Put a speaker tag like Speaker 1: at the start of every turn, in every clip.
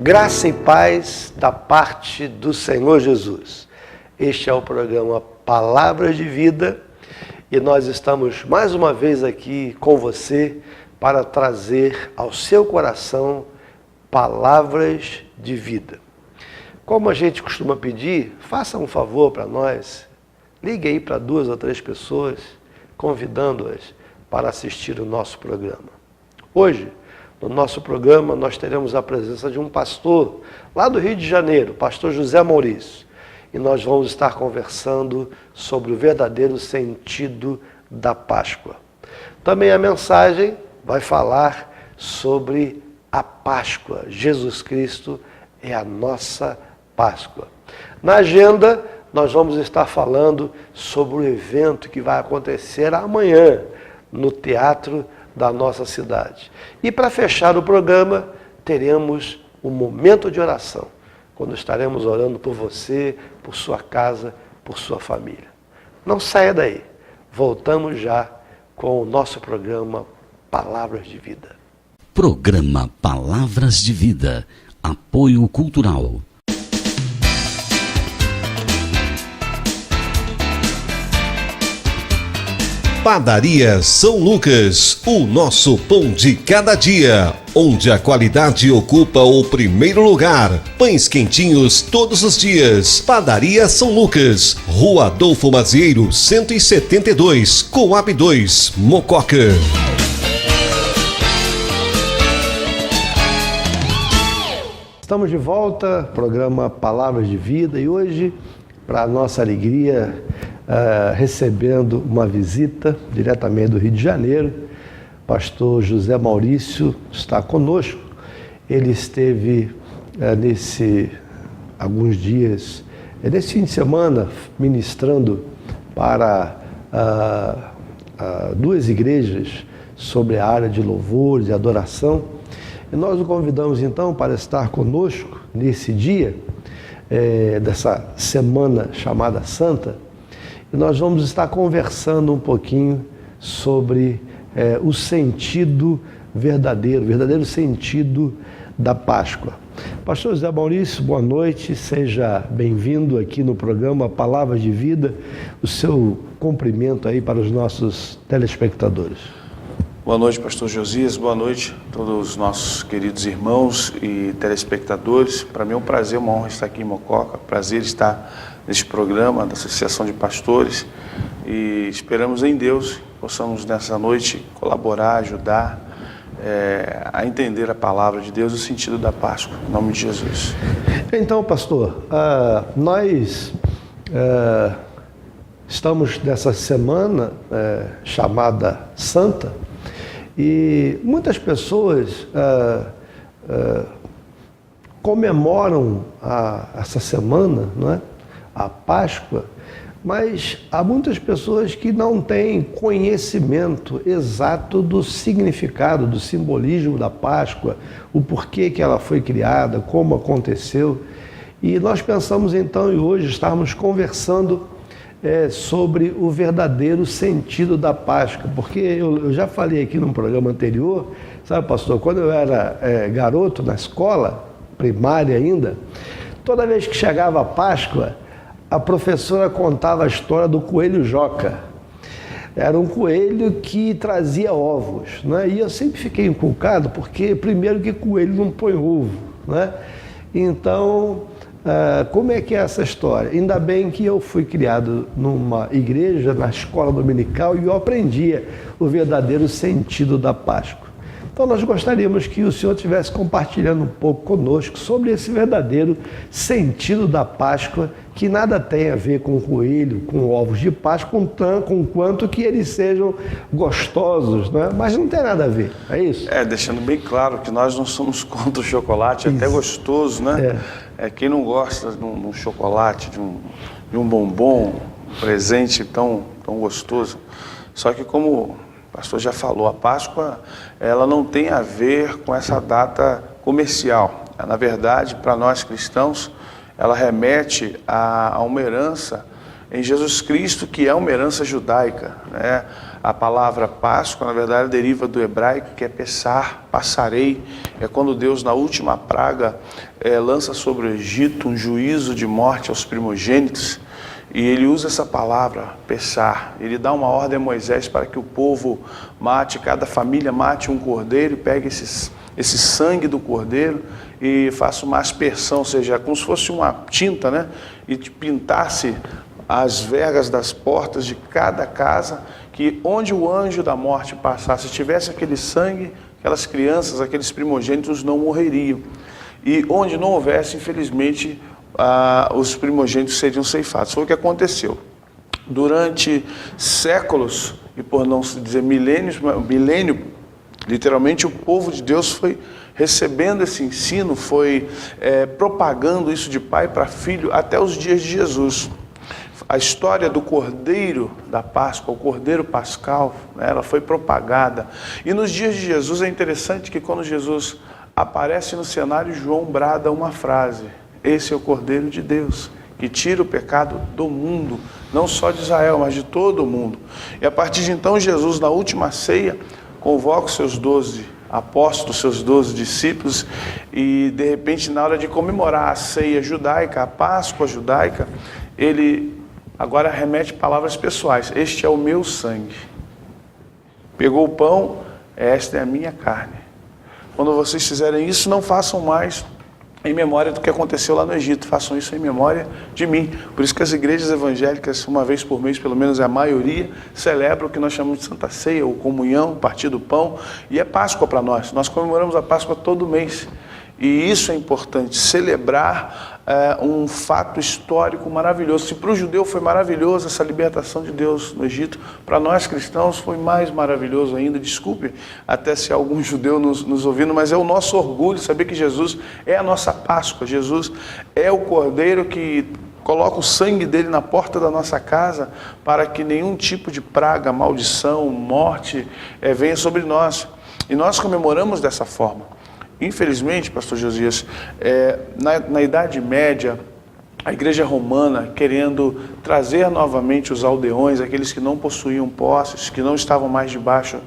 Speaker 1: Graça e paz da parte do Senhor Jesus. Este é o programa Palavras de Vida e nós estamos mais uma vez aqui com você para trazer ao seu coração palavras de vida. Como a gente costuma pedir, faça um favor para nós, ligue aí para 2 ou 3 pessoas, convidando-as para assistir o nosso programa. Hoje, no nosso programa, nós teremos a presença de um pastor lá do Rio de Janeiro, pastor José Maurício. E nós vamos estar conversando sobre o verdadeiro sentido da Páscoa. Também a mensagem vai falar sobre a Páscoa. Jesus Cristo é a nossa Páscoa. Na agenda, nós vamos estar falando sobre o evento que vai acontecer amanhã no Teatro da nossa cidade. E para fechar o programa, teremos um momento de oração, quando estaremos orando por você, por sua casa, por sua família. Não saia daí. Voltamos já com o nosso programa Palavras de Vida.
Speaker 2: Programa Palavras de Vida. Apoio Cultural.
Speaker 3: Padaria São Lucas, o nosso pão de cada dia, onde a qualidade ocupa o primeiro lugar. Pães quentinhos todos os dias. Padaria São Lucas, Rua Adolfo Mazieiro, 172, Coab 2, Mococa.
Speaker 1: Estamos de volta, programa Palavras de Vida, e hoje, para a nossa alegria, recebendo uma visita diretamente do Rio de Janeiro. Pastor José Maurício está conosco. Ele esteve alguns dias, nesse fim de semana, ministrando para 2 igrejas sobre a área de louvor, de adoração. E nós o convidamos então para estar conosco nesse dia, dessa semana chamada Santa. E nós vamos estar conversando um pouquinho sobre o sentido verdadeiro sentido da Páscoa. Pastor José Maurício, boa noite, seja bem-vindo aqui no programa Palavras de Vida, o seu cumprimento aí para os nossos telespectadores.
Speaker 4: Boa noite, pastor Josias, boa noite a todos os nossos queridos irmãos e telespectadores. Para mim é um prazer, uma honra estar aqui em Mococa, prazer estar neste programa da Associação de Pastores, e esperamos em Deus que possamos nessa noite colaborar, ajudar a entender a palavra de Deus e o sentido da Páscoa, em nome de Jesus.
Speaker 1: Então, pastor, nós estamos nessa semana chamada Santa, e muitas pessoas comemoram essa semana, não é? A Páscoa, mas há muitas pessoas que não têm conhecimento exato do significado, do simbolismo da Páscoa, o porquê que ela foi criada, como aconteceu. E nós pensamos então, e hoje estamos conversando sobre o verdadeiro sentido da Páscoa, porque eu já falei aqui num programa anterior, sabe, pastor, quando eu era garoto na escola, primária ainda, toda vez que chegava a Páscoa, a professora contava a história do coelho Joca. Era um coelho que trazia ovos, né? E eu sempre fiquei inculcado, porque primeiro que coelho não põe ovo, né? Então, como é que é essa história? Ainda bem que eu fui criado numa igreja, na escola dominical, e eu aprendia o verdadeiro sentido da Páscoa. Então nós gostaríamos que o senhor estivesse compartilhando um pouco conosco sobre esse verdadeiro sentido da Páscoa, que nada tem a ver com coelho, com ovos de Páscoa, com quanto que eles sejam gostosos, né? Mas não tem nada a ver, é isso?
Speaker 4: Deixando bem claro que nós não somos contra o chocolate, até gostoso, né? Quem não gosta de um chocolate, de um bombom, um presente tão gostoso. Só que como o pastor já falou, a Páscoa, ela não tem a ver com essa data comercial. Na verdade, para nós cristãos, ela remete a uma herança em Jesus Cristo, que é uma herança judaica, né? A palavra Páscoa, na verdade, deriva do hebraico, que é pessar, passarei. É quando Deus, na última praga, lança sobre o Egito um juízo de morte aos primogênitos. E ele usa essa palavra, pessar. Ele dá uma ordem a Moisés para que o povo mate, cada família mate um cordeiro e pegue esse sangue do cordeiro e faça uma aspersão, ou seja, como se fosse uma tinta, né? E pintasse as vergas das portas de cada casa, que onde o anjo da morte passasse, se tivesse aquele sangue, aquelas crianças, aqueles primogênitos não morreriam. E onde não houvesse, infelizmente, os primogênitos seriam ceifados. Foi o que aconteceu. Durante séculos, e por não se dizer milênio, literalmente o povo de Deus foi recebendo esse ensino, foi propagando isso de pai para filho até os dias de Jesus. A história do Cordeiro da Páscoa, o Cordeiro Pascal, né, ela foi propagada. E nos dias de Jesus é interessante que quando Jesus aparece no cenário, João brada uma frase: esse é o Cordeiro de Deus, que tira o pecado do mundo, não só de Israel, mas de todo o mundo. E a partir de então, Jesus, na última ceia, convoca os seus 12 apóstolos, seus 12 discípulos, e de repente, na hora de comemorar a ceia judaica, a Páscoa judaica, ele agora remete palavras pessoais: este é o meu sangue. Pegou o pão, esta é a minha carne. Quando vocês fizerem isso, não façam mais em memória do que aconteceu lá no Egito, façam isso em memória de mim. Por isso que as igrejas evangélicas, uma vez por mês, pelo menos a maioria, celebram o que nós chamamos de Santa Ceia, ou comunhão, partir do pão, e é Páscoa para nós. Nós comemoramos a Páscoa todo mês. E isso é importante, celebrar um fato histórico maravilhoso. Se para o judeu foi maravilhoso essa libertação de Deus no Egito, para nós cristãos foi mais maravilhoso ainda. Desculpe até se algum judeu nos ouvindo, mas é o nosso orgulho saber que Jesus é a nossa Páscoa. Jesus é o Cordeiro que coloca o sangue dele na porta da nossa casa para que nenhum tipo de praga, maldição, morte venha sobre nós. E nós comemoramos dessa forma. Infelizmente, pastor Josias, na Idade Média, a Igreja Romana, querendo trazer novamente os aldeões, aqueles que não possuíam posses, que não estavam mais debaixo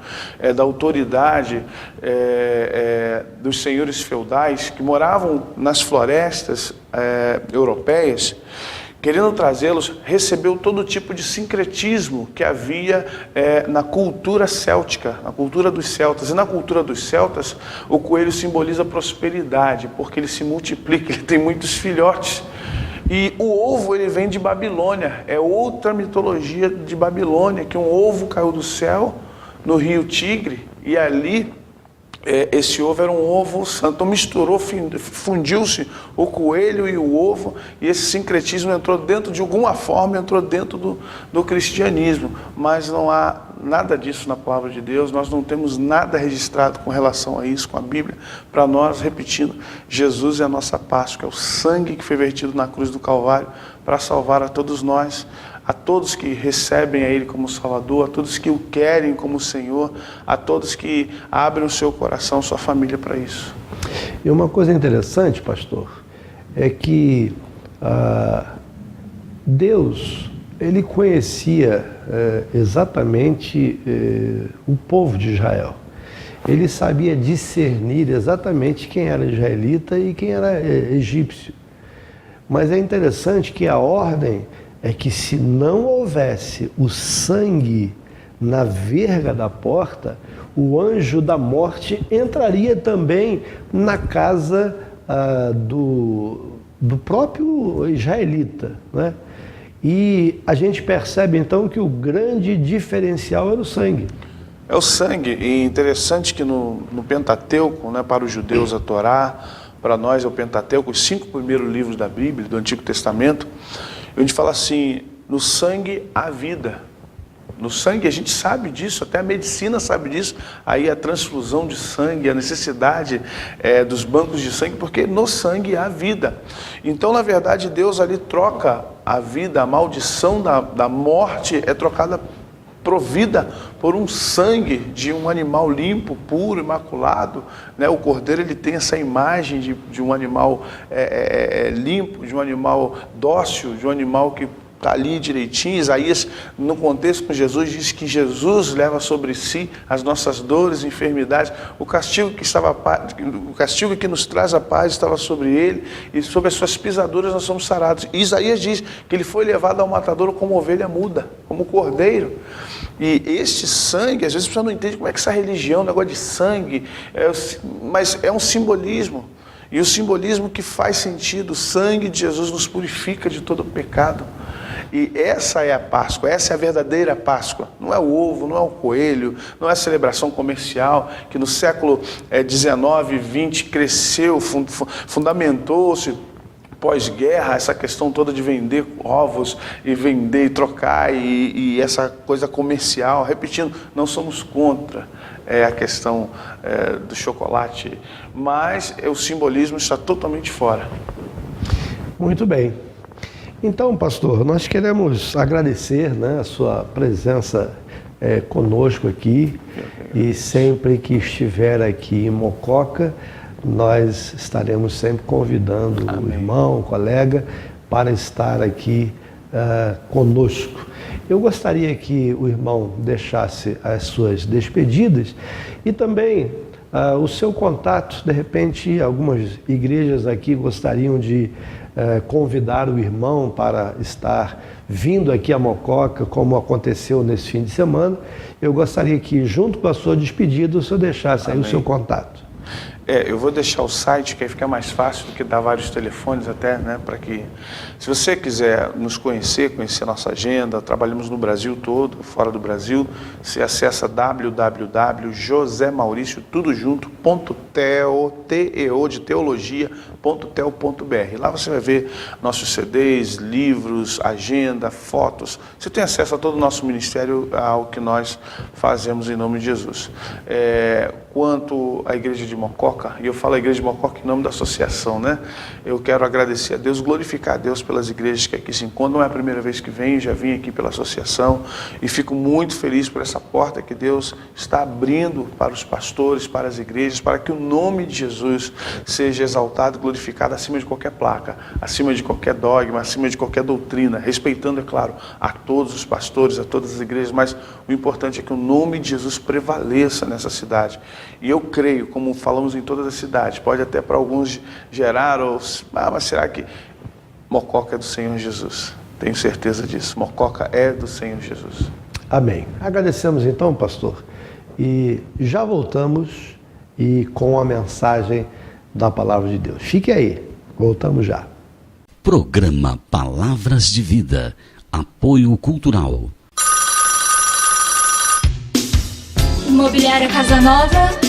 Speaker 4: da autoridade dos senhores feudais, que moravam nas florestas europeias, querendo trazê-los, recebeu todo tipo de sincretismo que havia na cultura céltica, na cultura dos celtas. E na cultura dos celtas, o coelho simboliza prosperidade, porque ele se multiplica, ele tem muitos filhotes. E o ovo, ele vem de Babilônia, é outra mitologia de Babilônia, que um ovo caiu do céu no rio Tigre, e ali esse ovo era um ovo santo. Então misturou, fundiu-se o coelho e o ovo, e esse sincretismo entrou dentro, de alguma forma, entrou dentro do cristianismo. Mas não há nada disso na palavra de Deus, nós não temos nada registrado com relação a isso, com a Bíblia. Para nós, repetindo, Jesus é a nossa Páscoa, é o sangue que foi vertido na cruz do Calvário para salvar a todos nós, a todos que recebem a Ele como Salvador, a todos que o querem como Senhor, a todos que abrem o seu coração, sua família para isso.
Speaker 1: E uma coisa interessante, pastor, é que Deus, Ele conhecia exatamente o povo de Israel. Ele sabia discernir exatamente quem era israelita e quem era egípcio. Mas é interessante que a ordem é que se não houvesse o sangue na verga da porta, o anjo da morte entraria também na casa do próprio israelita, né? E a gente percebe então que o grande diferencial era o sangue.
Speaker 4: É o sangue, e interessante que no Pentateuco, né, para os judeus a Torá, para nós é o Pentateuco, os 5 primeiros livros da Bíblia, do Antigo Testamento, onde fala assim: no sangue há vida. No sangue, a gente sabe disso, até a medicina sabe disso, aí a transfusão de sangue, a necessidade dos bancos de sangue, porque no sangue há vida. Então, na verdade, Deus ali troca a vida, a maldição da morte é trocada, provida por um sangue de um animal limpo, puro, imaculado, né? O cordeiro, ele tem essa imagem de um animal limpo, de um animal dócil, de um animal que está ali direitinho. Isaías, no contexto com Jesus, diz que Jesus leva sobre si as nossas dores e enfermidades. O castigo que nos traz a paz estava sobre ele, e sobre as suas pisaduras nós somos sarados. E Isaías diz que ele foi levado ao matadouro como ovelha muda, como cordeiro. E este sangue, às vezes a pessoa não entende como é que essa religião, negócio de sangue, mas é um simbolismo. E o simbolismo que faz sentido, o sangue de Jesus nos purifica de todo o pecado. E essa é a Páscoa, essa é a verdadeira Páscoa. Não é o ovo, não é o coelho, não é a celebração comercial que no século XIX e XX cresceu, fundamentou-se pós-guerra, essa questão toda de vender ovos e vender e trocar e essa coisa comercial. Repetindo, não somos contra a questão do chocolate, mas o simbolismo está totalmente fora.
Speaker 1: Muito bem. Então, pastor, nós queremos agradecer, né, a sua presença conosco aqui, e sempre que estiver aqui em Mococa, nós estaremos sempre convidando o irmão, o colega, para estar aqui conosco. Eu gostaria que o irmão deixasse as suas despedidas e também o seu contato. De repente, algumas igrejas aqui gostariam de convidar o irmão para estar vindo aqui a Mococa, como aconteceu nesse fim de semana. Eu gostaria que, junto com a sua despedida, o senhor deixasse aí o seu contato.
Speaker 4: Eu vou deixar o site, que aí fica mais fácil do que dar vários telefones até, né, para que, se você quiser nos conhecer nossa agenda, trabalhamos no Brasil todo, fora do Brasil, você acessa www.josemauricio.tel.br. Lá você vai ver nossos CDs, livros, agenda, fotos. Você tem acesso a todo o nosso ministério, ao que nós fazemos em nome de Jesus. Quanto à Igreja de Mococa, e eu falo a Igreja de Mococa em nome da associação, né? Eu quero agradecer a Deus, glorificar a Deus pelas igrejas que aqui se encontram. Não é a primeira vez que venho, já vim aqui pela associação e fico muito feliz por essa porta que Deus está abrindo para os pastores, para as igrejas, para que o nome de Jesus seja exaltado e glorificado acima de qualquer placa, acima de qualquer dogma, acima de qualquer doutrina, respeitando, é claro, a todos os pastores, a todas as igrejas, mas o importante é que o nome de Jesus prevaleça nessa cidade. E eu creio, como falamos em todas as cidades, pode até para alguns gerar, mas será que Mococa é do Senhor Jesus? Tenho certeza disso, Mococa é do Senhor Jesus.
Speaker 1: Amém. Agradecemos então, pastor, e já voltamos e com a mensagem da Palavra de Deus. Fique aí, voltamos já.
Speaker 2: Programa Palavras de Vida, apoio cultural.
Speaker 5: Imobiliária Casa Nova.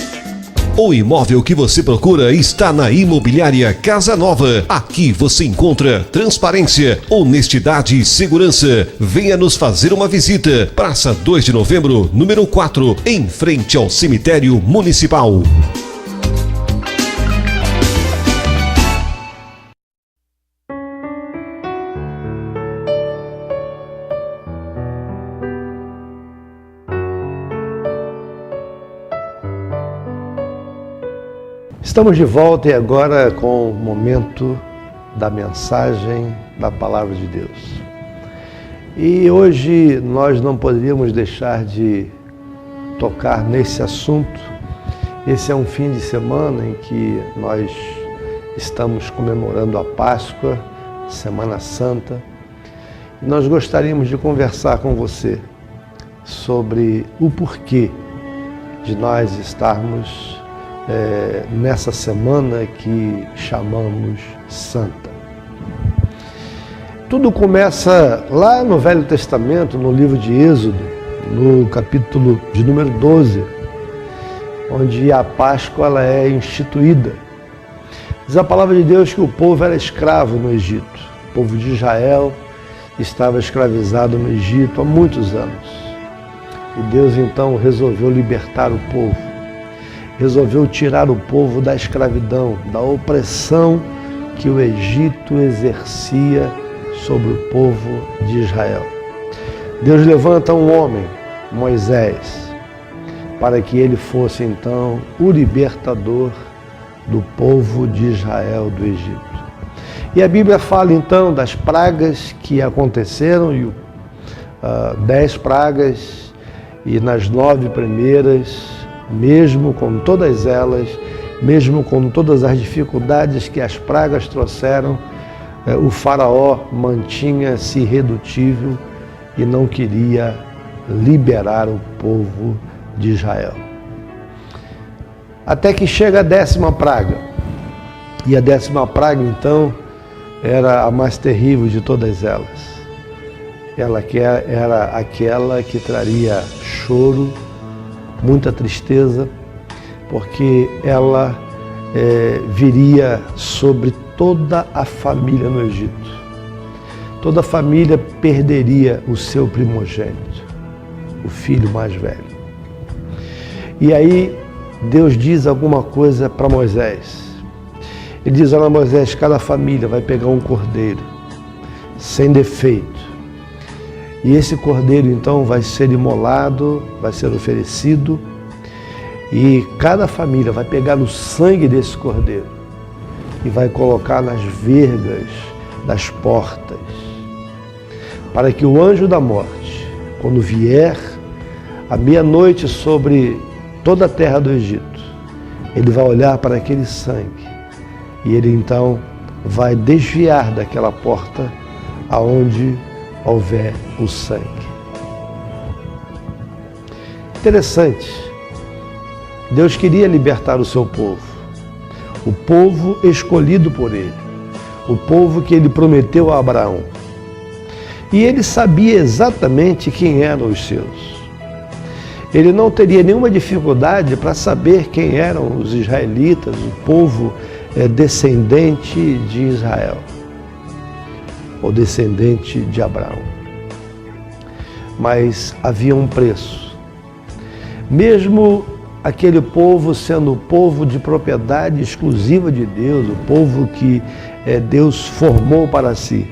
Speaker 3: O imóvel que você procura está na Imobiliária Casa Nova. Aqui você encontra transparência, honestidade e segurança. Venha nos fazer uma visita. Praça 2 de Novembro, número 4, em frente ao Cemitério Municipal.
Speaker 1: Estamos de volta e agora com o momento da mensagem da Palavra de Deus. E hoje nós não poderíamos deixar de tocar nesse assunto. Esse é um fim de semana em que nós estamos comemorando a Páscoa, Semana Santa. E nós gostaríamos de conversar com você sobre o porquê de nós estarmos nessa semana que chamamos Santa. Tudo começa lá no Velho Testamento, no livro de Êxodo, no capítulo de número 12, onde a Páscoa ela é instituída. Diz a palavra de Deus que o povo era escravo no Egito. O povo de Israel estava escravizado no Egito há muitos anos. E Deus então resolveu libertar o povo. Resolveu tirar o povo da escravidão, da opressão que o Egito exercia sobre o povo de Israel. Deus levanta um homem, Moisés, para que ele fosse então o libertador do povo de Israel do Egito. E a Bíblia fala então das pragas que aconteceram, e 10 pragas, e nas 9 primeiras, mesmo com todas elas, mesmo com todas as dificuldades que as pragas trouxeram, o faraó mantinha-se irredutível e não queria liberar o povo de Israel. Até que chega a 10ª praga. E a 10ª praga, então, era a mais terrível de todas elas. Ela que era aquela que traria choro, muita tristeza, porque ela viria sobre toda a família no Egito. Toda a família perderia o seu primogênito, o filho mais velho. E aí Deus diz alguma coisa para Moisés. Ele diz: olha, Moisés, cada família vai pegar um cordeiro sem defeito. E esse cordeiro então vai ser imolado, vai ser oferecido, e cada família vai pegar o sangue desse cordeiro e vai colocar nas vergas das portas, para que o anjo da morte, quando vier à meia-noite sobre toda a terra do Egito, ele vai olhar para aquele sangue e ele então vai desviar daquela porta aonde houver o sangue. Interessante. Deus queria libertar o seu povo, o povo escolhido por ele, o povo que ele prometeu a Abraão. E ele sabia exatamente quem eram os seus. Ele não teria nenhuma dificuldade para saber quem eram os israelitas, o povo descendente de Israel, ou descendente de Abraão. Mas havia um preço. Mesmo aquele povo sendo o povo de propriedade exclusiva de Deus, o povo que Deus formou para si,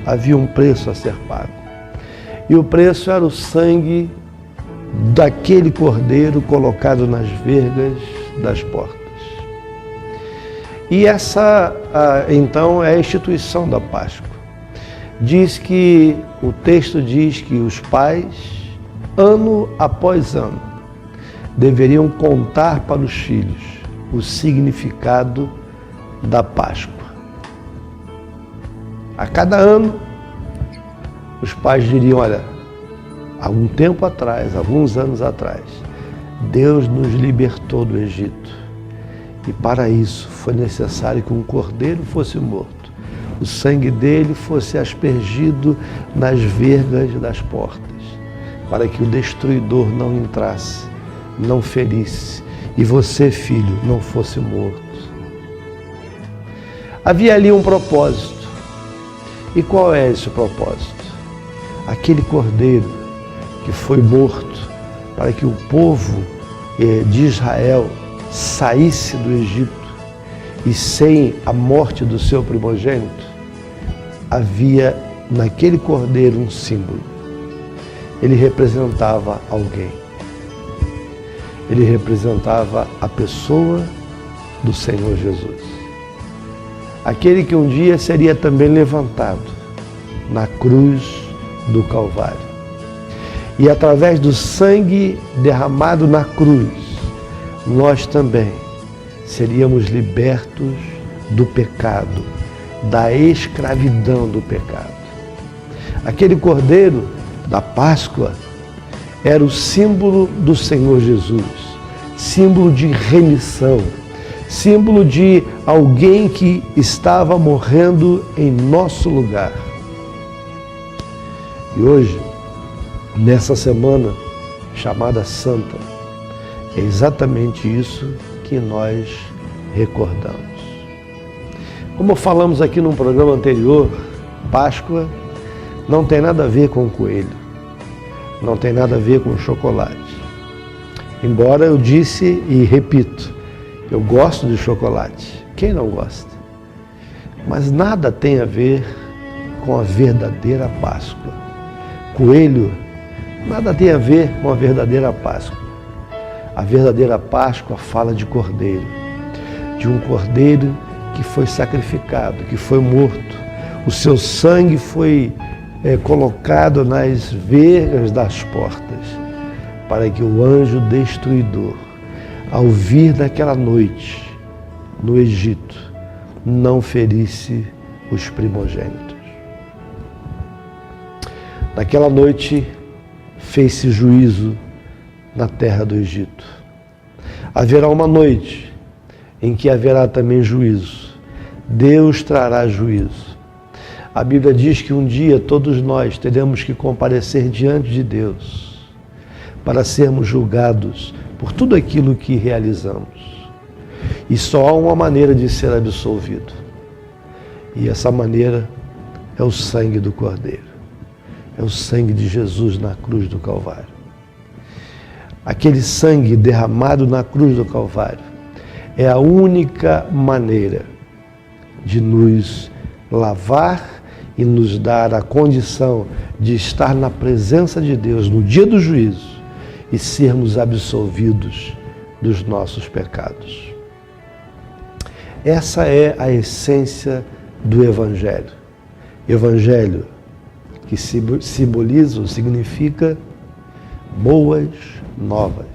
Speaker 1: havia um preço a ser pago. E o preço era o sangue daquele cordeiro colocado nas vergas das portas. E essa, então, é a instituição da Páscoa. O texto diz que os pais, ano após ano, deveriam contar para os filhos o significado da Páscoa. A cada ano, os pais diriam: olha, algum tempo atrás, alguns anos atrás, Deus nos libertou do Egito. E para isso foi necessário que um cordeiro fosse morto, o sangue dele fosse aspergido nas vergas das portas, para que o destruidor não entrasse, não ferisse, e você, filho, não fosse morto. Havia ali um propósito. E qual é esse propósito? Aquele cordeiro que foi morto para que o povo de Israel saísse do Egito, e sem a morte do seu primogênito, havia naquele cordeiro um símbolo. Ele representava alguém. Ele representava a pessoa do Senhor Jesus. Aquele que um dia seria também levantado na cruz do Calvário. E através do sangue derramado na cruz, nós também seríamos libertos do pecado, da escravidão do pecado. Aquele cordeiro da Páscoa era o símbolo do Senhor Jesus, símbolo de remissão, símbolo de alguém que estava morrendo em nosso lugar. E hoje, nessa semana chamada Santa, é exatamente isso que nós recordamos. Como falamos aqui num programa anterior, Páscoa não tem nada a ver com coelho, não tem nada a ver com chocolate. Embora eu disse e repito, eu gosto de chocolate, quem não gosta? Mas nada tem a ver com a verdadeira Páscoa. Coelho, nada tem a ver com a verdadeira Páscoa. A verdadeira Páscoa fala de cordeiro, de um cordeiro que foi sacrificado, que foi morto. O seu sangue foi colocado nas vergas das portas, para que o anjo destruidor, ao vir naquela noite no Egito, não ferisse os primogênitos. Naquela noite fez-se juízo na terra do Egito. Haverá uma noite em que haverá também juízo. Deus trará juízo. A Bíblia diz que um dia todos nós teremos que comparecer diante de Deus para sermos julgados por tudo aquilo que realizamos. E só há uma maneira de ser absolvido. E essa maneira é o sangue do Cordeiro. É o sangue de Jesus na cruz do Calvário. Aquele sangue derramado na cruz do Calvário é a única maneira de nos lavar e nos dar a condição de estar na presença de Deus no dia do juízo e sermos absolvidos dos nossos pecados. Essa é a essência do Evangelho. Evangelho, que simboliza ou significa boas novas.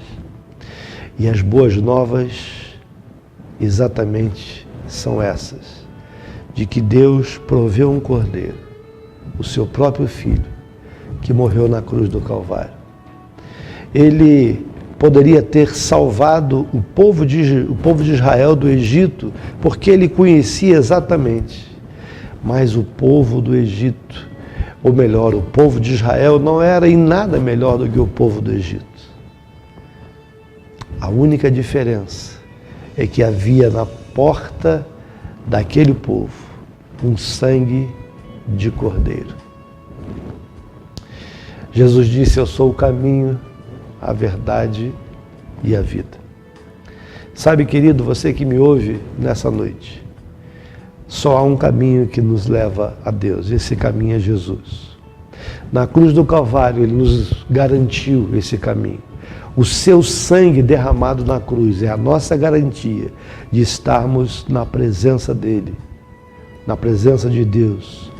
Speaker 1: E as boas novas exatamente são essas, de que Deus proveu um cordeiro, o seu próprio filho, que morreu na cruz do Calvário. Ele poderia ter salvado o povo de Israel do Egito, porque ele conhecia exatamente, mas o povo do Egito, ou melhor, o povo de Israel não era em nada melhor do que o povo do Egito. A única diferença é que havia na porta daquele povo um sangue de cordeiro. Jesus disse: eu sou o caminho, a verdade e a vida. Sabe, querido, você que me ouve nessa noite, só há um caminho que nos leva a Deus, esse caminho é Jesus. Na cruz do Calvário, Ele nos garantiu esse caminho. O seu sangue derramado na cruz é a nossa garantia de estarmos na presença dEle, na presença de Deus,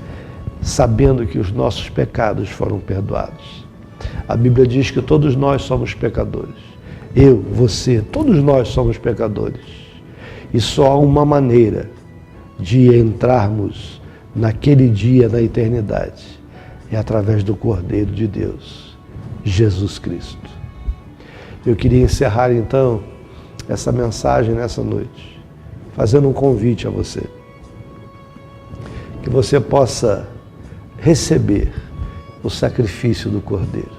Speaker 1: sabendo que os nossos pecados foram perdoados. A Bíblia diz que todos nós somos pecadores. Eu, você, todos nós somos pecadores. E só há uma maneira de entrarmos naquele dia, na eternidade, é através do Cordeiro de Deus, Jesus Cristo. Eu queria encerrar então essa mensagem nessa noite, fazendo um convite a você, que você possa receber o sacrifício do Cordeiro,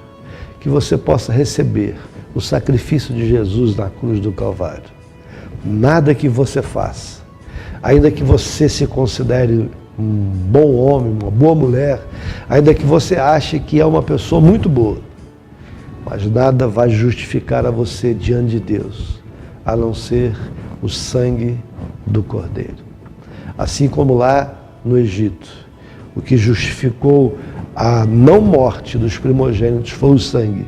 Speaker 1: que você possa receber o sacrifício de Jesus na cruz do Calvário. Nada que você faça, ainda que você se considere um bom homem, uma boa mulher, ainda que você ache que é uma pessoa muito boa, mas nada vai justificar a você diante de Deus, a não ser o sangue do Cordeiro. Assim como lá no Egito, o que justificou a não morte dos primogênitos foi o sangue,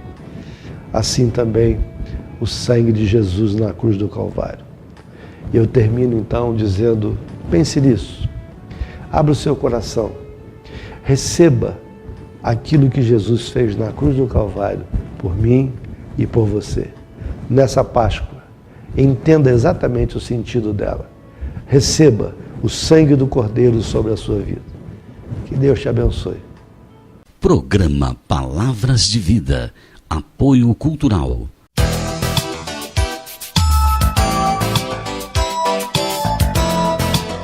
Speaker 1: assim também o sangue de Jesus na cruz do Calvário. E eu termino então dizendo, pense nisso, abra o seu coração, receba aquilo que Jesus fez na cruz do Calvário por mim e por você. Nessa Páscoa, entenda exatamente o sentido dela. Receba o sangue do Cordeiro sobre a sua vida. Que Deus te abençoe.
Speaker 2: Programa Palavras de Vida. Apoio Cultural.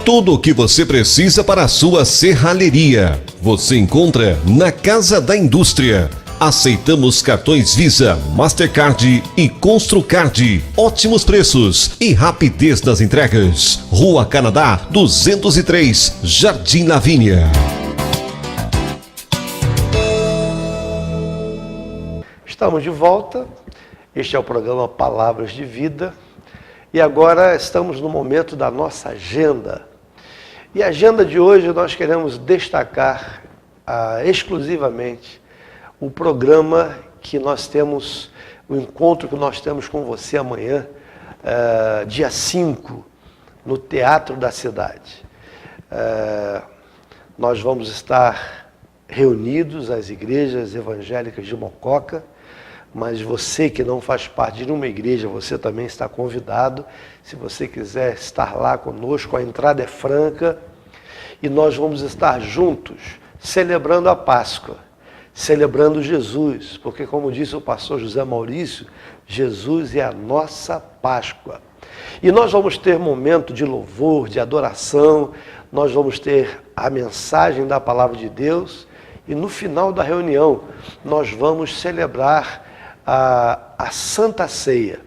Speaker 3: Tudo o que você precisa para a sua serralheria, você encontra na Casa da Indústria. Aceitamos cartões Visa, Mastercard e Construcard. Ótimos preços e rapidez nas entregas. Rua Canadá, 203, Jardim Lavínia.
Speaker 1: Estamos de volta. Este é o programa Palavras de Vida. E agora estamos no momento da nossa agenda. E a agenda de hoje nós queremos destacar exclusivamente o programa que nós temos, o encontro que nós temos com você amanhã, dia 5 no Teatro da Cidade. Nós vamos estar reunidos, as igrejas evangélicas de Mococa, mas você que não faz parte de nenhuma igreja, você também está convidado. Se você quiser estar lá conosco, a entrada é franca e nós vamos estar juntos, celebrando a Páscoa, celebrando Jesus, porque como disse o pastor José Maurício, Jesus é a nossa Páscoa. E nós vamos ter momento de louvor, de adoração, nós vamos ter a mensagem da Palavra de Deus e no final da reunião nós vamos celebrar a Santa Ceia.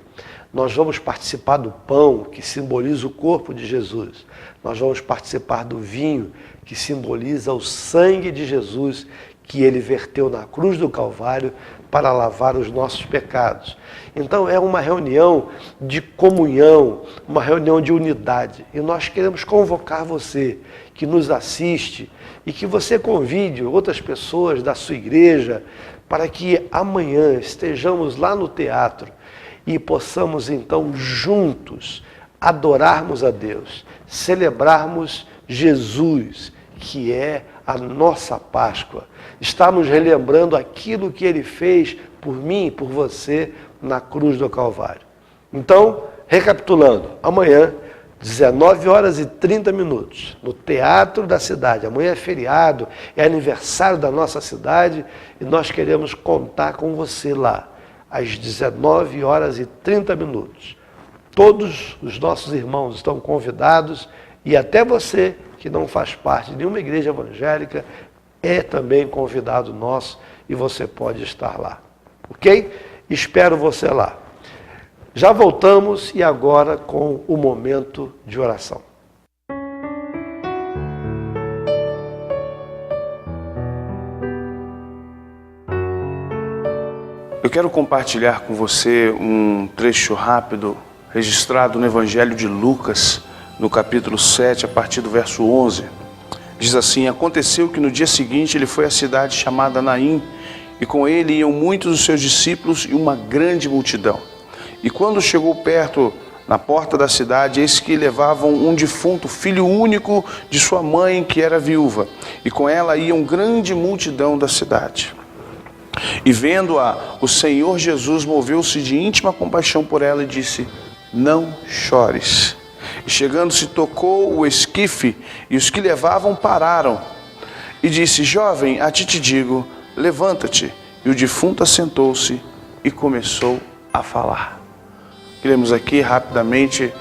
Speaker 1: Nós vamos participar do pão, que simboliza o corpo de Jesus. Nós vamos participar do vinho, que simboliza o sangue de Jesus, que ele verteu na cruz do Calvário para lavar os nossos pecados. Então é uma reunião de comunhão, uma reunião de unidade. E nós queremos convocar você que nos assiste e que você convide outras pessoas da sua igreja para que amanhã estejamos lá no teatro e possamos então juntos adorarmos a Deus, celebrarmos Jesus, que é a nossa Páscoa. Estamos relembrando aquilo que ele fez por mim e por você na cruz do Calvário. Então, recapitulando, amanhã, 19h30, no Teatro da Cidade. Amanhã é feriado, é aniversário da nossa cidade e nós queremos contar com você lá, às 19h30. Todos os nossos irmãos estão convidados e até você que não faz parte de nenhuma igreja evangélica é também convidado nosso e você pode estar lá, ok? Espero você lá. Já voltamos e agora com o momento de oração.
Speaker 4: Eu quero compartilhar com você um trecho rápido registrado no Evangelho de Lucas, no capítulo 7, a partir do verso 11. Diz assim: aconteceu que no dia seguinte ele foi à cidade chamada Naim, e com ele iam muitos dos seus discípulos e uma grande multidão. E quando chegou perto, na porta da cidade, eis que levavam um defunto, filho único de sua mãe, que era viúva, e com ela ia uma grande multidão da cidade. E vendo-a, o Senhor Jesus moveu-se de íntima compaixão por ela e disse: não chores. E chegando-se, tocou o esquife, e os que levavam pararam. E disse: jovem, a ti te digo, levanta-te. E o defunto assentou-se e começou a falar. Que lemos aqui rapidamente,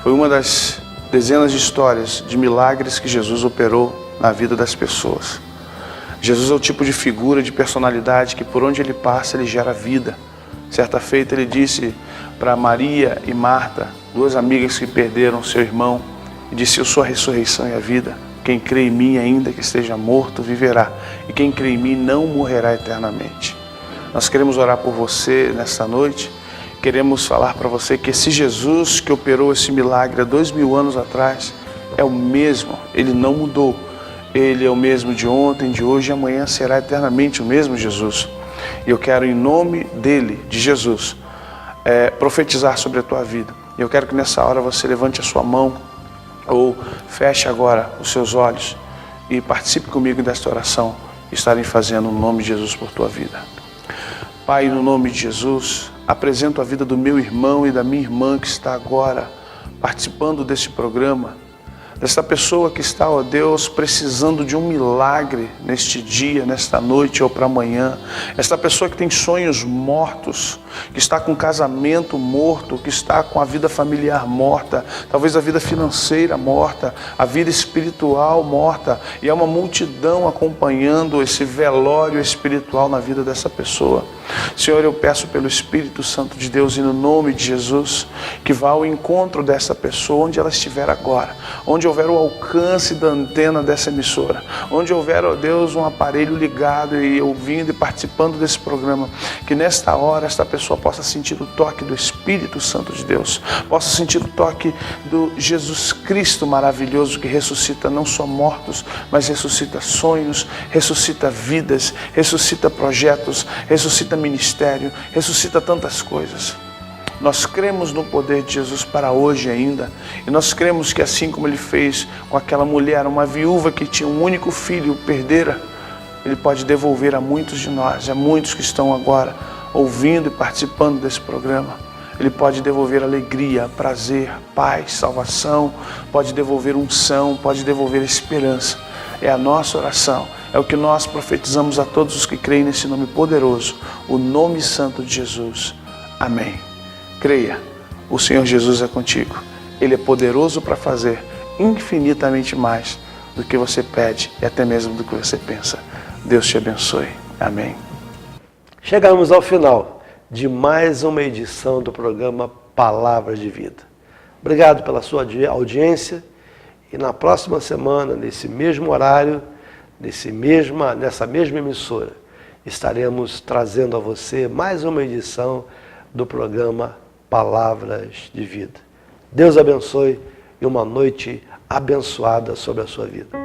Speaker 4: foi uma das dezenas de histórias de milagres que Jesus operou na vida das pessoas. Jesus é o tipo de figura, de personalidade que por onde ele passa, ele gera vida. Certa feita ele disse para Maria e Marta, duas amigas que perderam seu irmão, e disse: eu sou a ressurreição e a vida. Quem crê em mim, ainda que esteja morto, viverá. E quem crê em mim não morrerá eternamente. Nós queremos orar por você nesta noite. Queremos falar para você que esse Jesus que operou esse milagre há 2000 anos atrás é o mesmo, ele não mudou. Ele é o mesmo de ontem, de hoje e amanhã será eternamente o mesmo Jesus. E eu quero, em nome dele, de Jesus, profetizar sobre a tua vida. E eu quero que nessa hora você levante a sua mão ou feche agora os seus olhos e participe comigo desta oração que estarei fazendo no nome de Jesus por tua vida. Pai, no nome de Jesus, apresento a vida do meu irmão e da minha irmã que está agora participando desse programa, dessa pessoa que está, ó Deus, precisando de um milagre neste dia, nesta noite ou para amanhã. Esta pessoa que tem sonhos mortos, que está com casamento morto, que está com a vida familiar morta, talvez a vida financeira morta, a vida espiritual morta, e há uma multidão acompanhando esse velório espiritual na vida dessa pessoa. Senhor, eu peço pelo Espírito Santo de Deus e no nome de Jesus, que vá ao encontro dessa pessoa, onde ela estiver agora, onde houver o alcance da antena dessa emissora, onde houver, ó Deus, um aparelho ligado e ouvindo e participando desse programa, que nesta hora esta pessoa possa sentir o toque do Espírito Santo de Deus, possa sentir o toque do Jesus Cristo maravilhoso, que ressuscita não só mortos, mas ressuscita sonhos, ressuscita vidas, ressuscita projetos, ressuscita ministério, ressuscita tantas coisas. Nós cremos no poder de Jesus para hoje ainda. E nós cremos que assim como Ele fez com aquela mulher, uma viúva que tinha um único filho, perdera, Ele pode devolver a muitos de nós, a muitos que estão agora ouvindo e participando desse programa. Ele pode devolver alegria, prazer, paz, salvação, pode devolver unção, pode devolver esperança. É a nossa oração, é o que nós profetizamos a todos os que creem nesse nome poderoso, o nome santo de Jesus. Amém. Creia, o Senhor Jesus é contigo. Ele é poderoso para fazer infinitamente mais do que você pede e até mesmo do que você pensa. Deus te abençoe. Amém.
Speaker 1: Chegamos ao final de mais uma edição do programa Palavras de Vida. Obrigado pela sua audiência e na próxima semana, nesse mesmo horário, nessa mesma emissora, estaremos trazendo a você mais uma edição do programa Palavras de Vida. Deus abençoe e uma noite abençoada sobre a sua vida.